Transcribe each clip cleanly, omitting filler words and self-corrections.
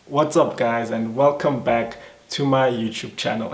What's up guys, and welcome back to my YouTube channel.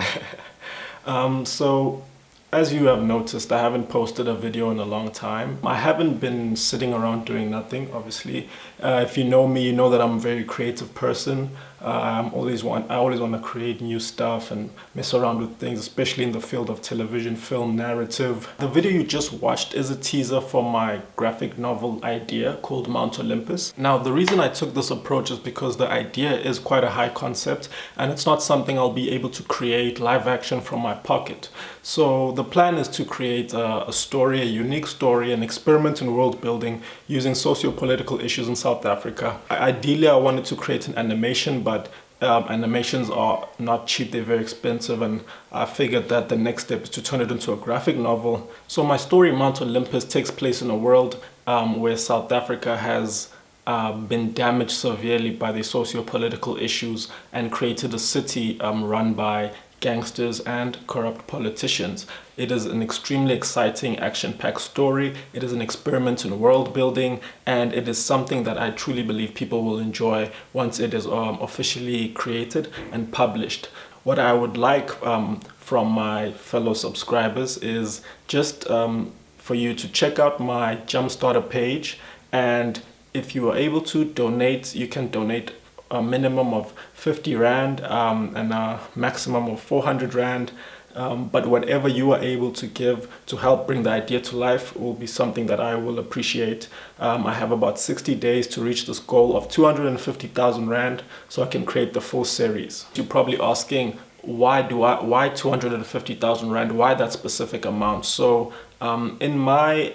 So as you have noticed, I haven't posted a video in a long time. I haven't been sitting around doing nothing, obviously. If you know me, you know that I'm a very creative person. I always want to create new stuff and mess around with things, especially in the field of television, film, narrative. The video you just watched is a teaser for my graphic novel idea called Mount Olympus. Now, the reason I took this approach is because the idea is quite a high concept and it's not something I'll be able to create live action from my pocket. So the plan is to create a story, a unique story, an experiment in world building using socio-political issues in South Africa. Ideally, I wanted to create an animation, but animations are not cheap, they're very expensive, and I figured that the next step is to turn it into a graphic novel. So my story, Mount Olympus, takes place in a world where South Africa has been damaged severely by the socio-political issues and created a city run by gangsters and corrupt politicians. It is an extremely exciting action-packed story. It is an experiment in world building, and it is something that I truly believe people will enjoy once it is officially created and published. What I would like from my fellow subscribers is just for you to check out my JumpStarter page, and if you are able to donate, you can donate a minimum of 50 Rand and a maximum of 400 Rand. But whatever you are able to give to help bring the idea to life will be something that I will appreciate. I have about 60 days to reach this goal of 250,000 Rand so I can create the full series. You're probably asking, why 250,000 Rand? Why that specific amount? So in my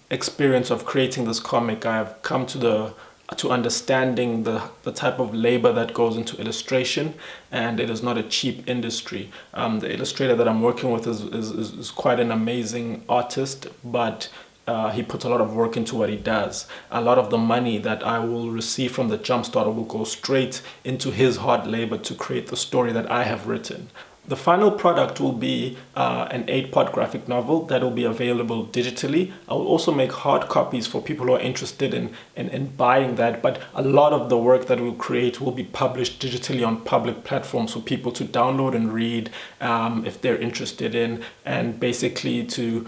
experience of creating this comic, I have come to understanding the type of labor that goes into illustration, and it is not a cheap industry. The illustrator that I'm working with is quite an amazing artist, but he puts a lot of work into what he does. A lot of the money that I will receive from the JumpStarter will go straight into his hard labor to create the story that I have written. The final product will be an 8-part graphic novel that will be available digitally. I will also make hard copies for people who are interested in buying that, but a lot of the work that we'll create will be published digitally on public platforms for people to download and read if they're interested in, and basically to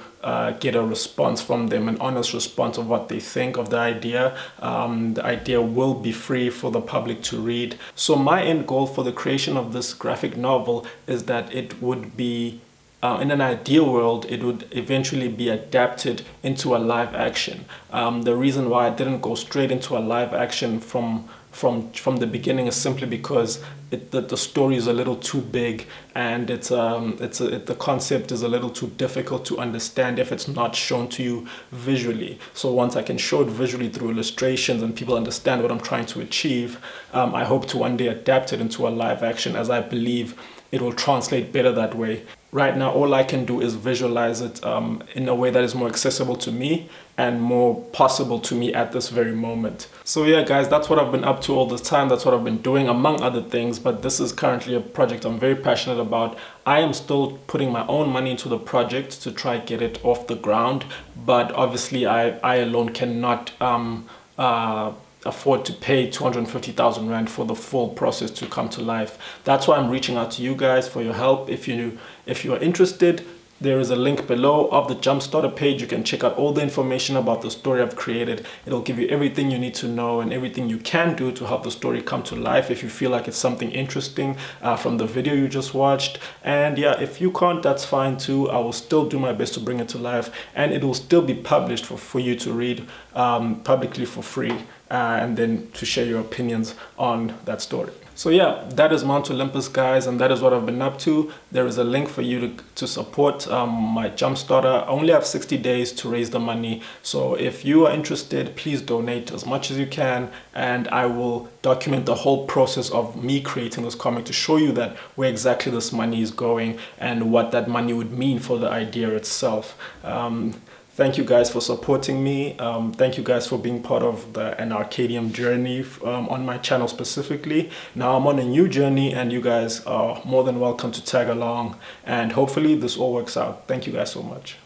get a response from them, an honest response of what they think of the idea. The idea will be free for the public to read. So my end goal for the creation of this graphic novel is that it would be, in an ideal world, it would eventually be adapted into a live action. The reason why I didn't go straight into a live action from the beginning is simply because the story is a little too big, and the concept is a little too difficult to understand if it's not shown to you visually. So once I can show it visually through illustrations and people understand what I'm trying to achieve, I hope to one day adapt it into a live action, as I believe it will translate better that way. Right now, all I can do is visualize it in a way that is more accessible to me and more possible to me at this very moment. So yeah, guys, that's what I've been up to all this time. That's what I've been doing, among other things, but this is currently a project I'm very passionate about. I am still putting my own money into the project to try get it off the ground, but obviously I alone cannot afford to pay 250,000 Rand for the full process to come to life. That's why I'm reaching out to you guys for your help. If you are interested, there is a link below of the JumpStarter page. You can check out all the information about the story I've created. It'll give you everything you need to know and everything you can do to help the story come to life if you feel like it's something interesting from the video you just watched. And yeah, if you can't, that's fine too. I will still do my best to bring it to life, and it will still be published for you to read publicly for free and then to share your opinions on that story. So yeah, that is Mount Olympus, guys, and that is what I've been up to. There is a link for you to support my Jumpstarter. I only have 60 days to raise the money. So if you are interested, please donate as much as you can, and I will document the whole process of me creating this comic to show you that where exactly this money is going and what that money would mean for the idea itself. Thank you guys for supporting me. Thank you guys for being part of an Arcadium journey on my channel specifically. Now I'm on a new journey and you guys are more than welcome to tag along, and hopefully this all works out. Thank you guys so much.